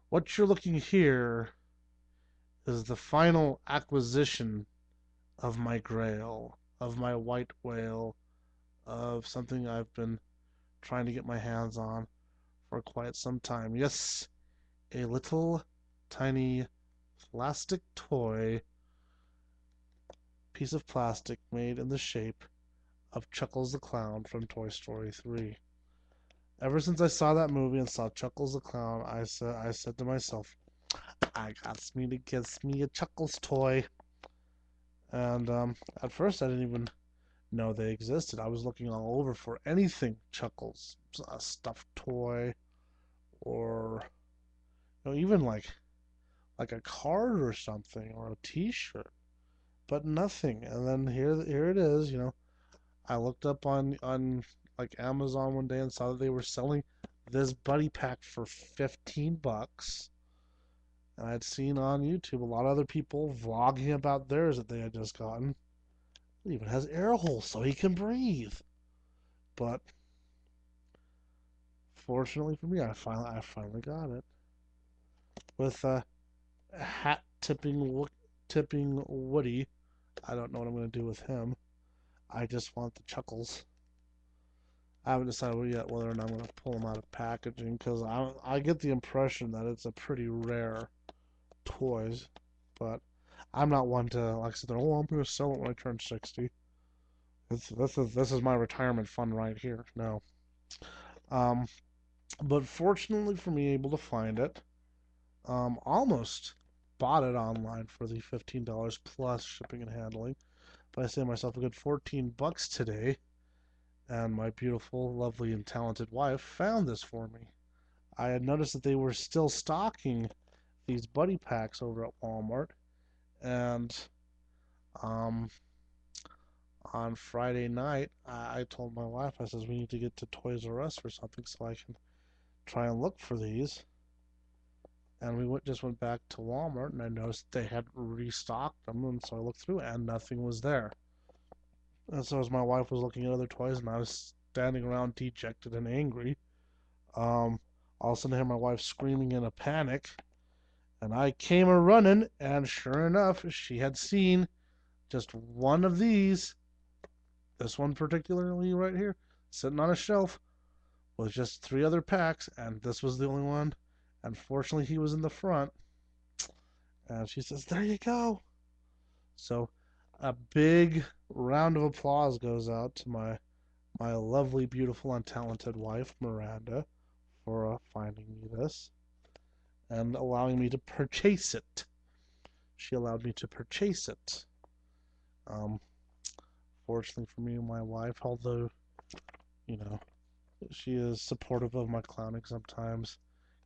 What you're looking here is the final acquisition of my grail, of my white whale, of something I've been trying to get my hands on for quite some time. Yes, a little tiny plastic toy piece of plastic made in the shape of Chuckles the Clown from Toy Story 3. Ever since I saw that movie and saw Chuckles the Clown, I said to myself, I got me to get me a Chuckles toy. And at first I didn't even know they existed. I was looking all over for anything Chuckles, a stuffed toy, or even like a card or something, or a T-shirt, but nothing. And then here it is. I looked up on like Amazon one day and saw that they were selling this buddy pack for $15. And I'd seen on YouTube a lot of other people vlogging about theirs that they had just gotten. It even has air holes so he can breathe. But fortunately for me, I finally got it with a hat tipping Woody. I don't know what I'm gonna do with him. I just want the Chuckles. I haven't decided yet whether or not I'm going to pull them out of packaging because I get the impression that it's a pretty rare toys, but I'm not one to like sit there. Oh, I'm going to sell it when I turn 60. This is my retirement fund right here. No, um, but fortunately for me, able to find it. Almost bought it online for the $15 plus shipping and handling, but I saved myself a good $14 today, and my beautiful, lovely, and talented wife found this for me. I had noticed that they were still stocking these buddy packs over at Walmart, and um, on Friday night, I told my wife, I says, we need to get to Toys R Us or something so I can try and look for these. And just went back to Walmart, and I noticed they had restocked them, and so I looked through, and nothing was there. And so as my wife was looking at other toys, and I was standing around dejected and angry, um, all of a sudden I hear my wife screaming in a panic, and I came a running, and sure enough, she had seen just one of these, this one particularly right here, sitting on a shelf with just three other packs, and this was the only one. Unfortunately, he was in the front, and she says, "There you go." So, a big round of applause goes out to my lovely, beautiful, and talented wife, Miranda, for finding me this and allowing me to purchase it. She allowed me to purchase it. Um, Fortunately for me and my wife, although, you know, she is supportive of my clowning sometimes,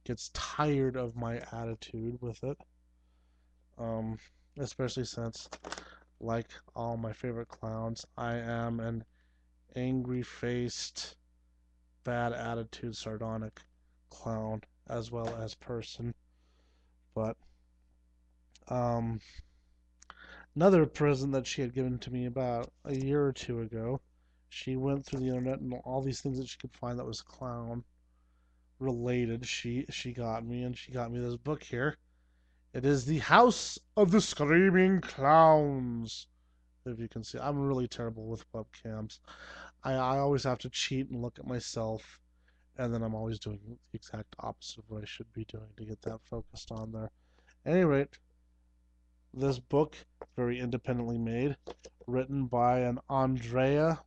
gets tired of my attitude with it. Um, Especially since, like all my favorite clowns, I am an angry faced, bad attitude, sardonic clown as well as person. But, um, another present that she had given to me about a year or two ago. She went through the internet and all these things that she could find that was clown related. She got me, and she got me this book here. It is The House of the Screaming Clowns. If you can see, I'm really terrible with webcams. I always have to cheat and look at myself, and then I'm always doing the exact opposite of what I should be doing to get that focused on there. At any rate, this book, very independently made, written by an Andrea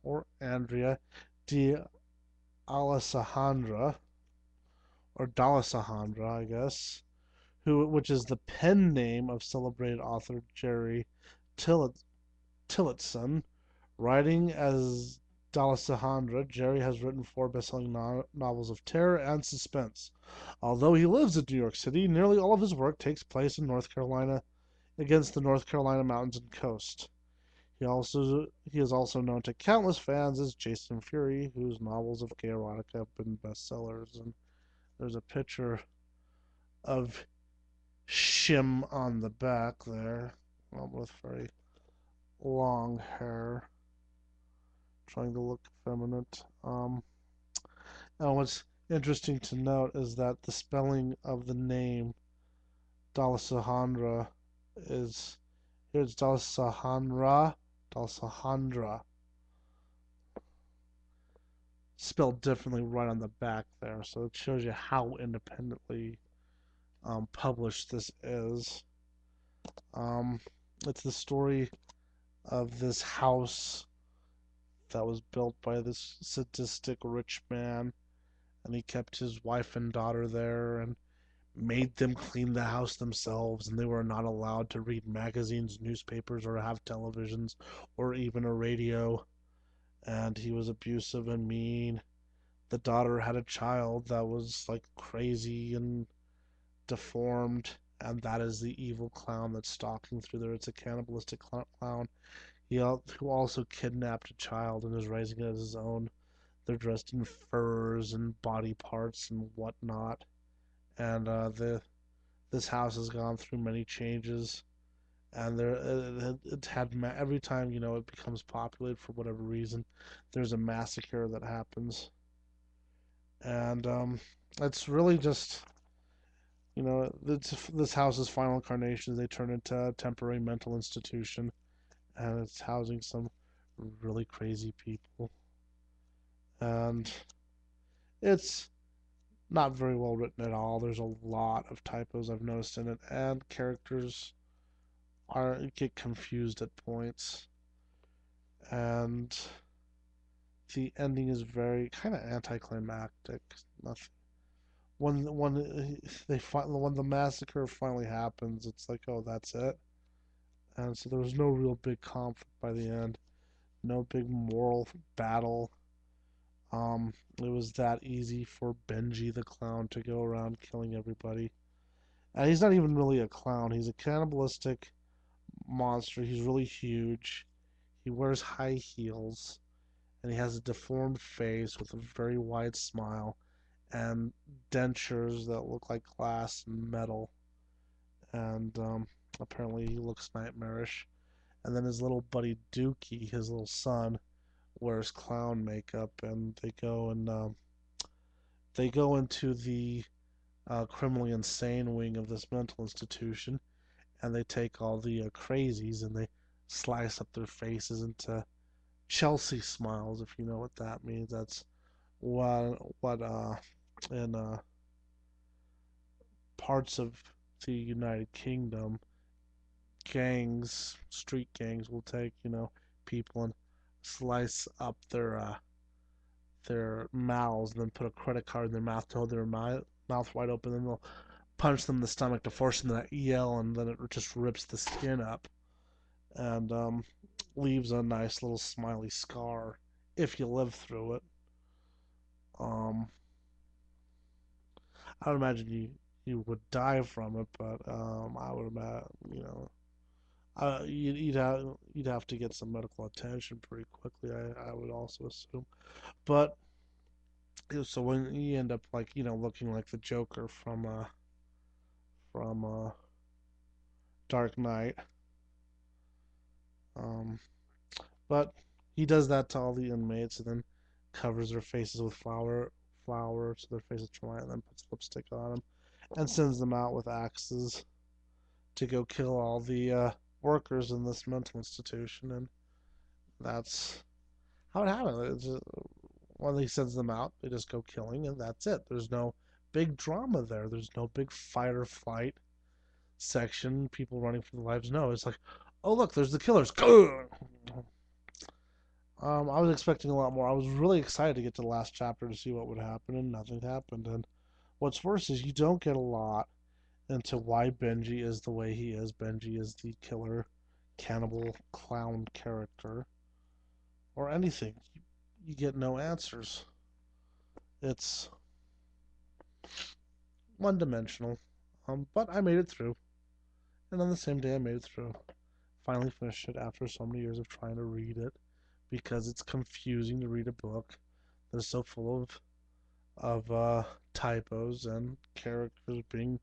de Alessandra, or D'Alessandra, I guess, which is the pen name of celebrated author Jerry Tillotson. Writing as D'Alessandra, Jerry has written four best-selling novels of terror and suspense. Although he lives in New York City, nearly all of his work takes place in North Carolina against the North Carolina mountains and coast. He is also known to countless fans as Jason Fury, whose novels of gay erotica have been bestsellers. And there's a picture of Shim on the back there, with very long hair, trying to look effeminate. And what's interesting to note is that the spelling of the name Dalsahandra is here's Dalsahandra. Dalsahandra. Spelled differently right on the back there, so it shows you how independently published this is. Um, it's the story of this house that was built by this sadistic rich man, and he kept his wife and daughter there and made them clean the house themselves, and they were not allowed to read magazines, newspapers, or have televisions, or even a radio. And he was abusive and mean. The daughter had a child that was like crazy and deformed, and that is the evil clown that's stalking through there. It's a cannibalistic clown. Who also kidnapped a child and is raising it as his own. They're dressed in furs and body parts and whatnot. And this house has gone through many changes. And it had every time it becomes populated for whatever reason, there's a massacre that happens, and it's really just this house's final incarnation. They turn into a temporary mental institution, and it's housing some really crazy people, and it's not very well written at all. There's a lot of typos I've noticed in it, and characters are get confused at points, and the ending is very kind of anticlimactic. Nothing. When the massacre finally happens, it's like, oh, that's it. And so there was no real big conflict by the end, no big moral battle. It was that easy for Benji the clown to go around killing everybody. And he's not even really a clown. He's a cannibalistic monster. He's really huge. He wears high heels, and he has a deformed face with a very wide smile and dentures that look like glass and metal. And apparently he looks nightmarish. And then his little buddy Dookie, his little son, wears clown makeup, and they go into the criminally insane wing of this mental institution, and they take all the crazies and they slice up their faces into Chelsea smiles, if you know what that means. That's what in parts of the United Kingdom, street gangs will take people and slice up their mouths, and then put a credit card in their mouth to hold their mouth wide open, and then they'll punch them in the stomach to force them to yell, and then it just rips the skin up and leaves a nice little smiley scar if you live through it. Um, I would imagine you would die from it, but I would imagine you'd have to get some medical attention pretty quickly. I would also assume, but so when you end up like looking like the Joker from Dark Knight, um, but he does that to all the inmates and then covers their faces with flour so their faces dry, and then puts lipstick on them and sends them out with axes to go kill all the workers in this mental institution, and that's how it happens. When he sends them out, they just go killing, and that's it. There's no big drama there. There's no big fight or flight section, people running for their lives. No, it's like, oh look, there's the killers. I was expecting a lot more. I was really excited to get to the last chapter to see what would happen, and nothing happened. And what's worse is you don't get a lot into why Benji is the way he is. Benji is the killer, cannibal, clown character, or anything. You get no answers. It's one dimensional. But I made it through. And on the same day I made it through. Finally finished it after so many years of trying to read it, because it's confusing to read a book that's so full of typos and characters being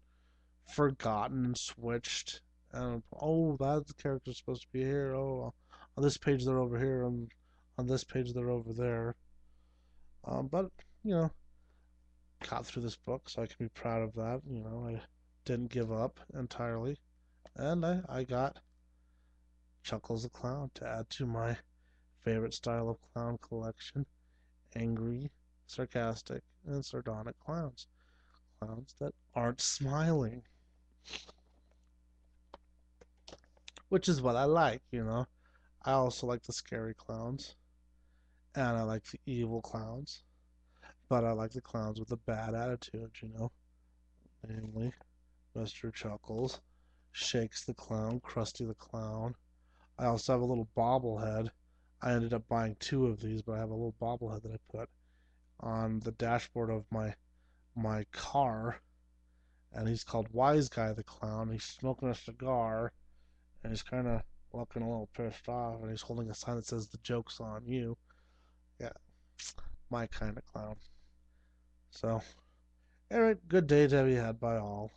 forgotten and switched. And oh, that character's supposed to be here. Oh, on this page they're over here, and on this page they're over there. But you know, got through this book, so I can be proud of that. didn't give up entirely, and I got Chuckles the Clown to add to my favorite style of clown collection: angry, sarcastic, and sardonic clowns. Clowns that aren't smiling, which is what I like. I also like the scary clowns, and I like the evil clowns, but I like the clowns with a bad attitude. Namely, Mr. Chuckles, Shakes the Clown, Krusty the Clown. I also have a little bobblehead. I ended up buying two of these, but I have a little bobblehead that I put on the dashboard of my car, and he's called Wise Guy the Clown. He's smoking a cigar, and he's kind of looking a little pissed off, and he's holding a sign that says "The joke's on you." Yeah, my kind of clown. So, alright, good day to be had by all.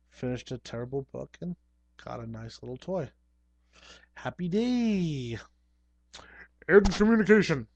Finished a terrible book and got a nice little toy. Happy day! End communication.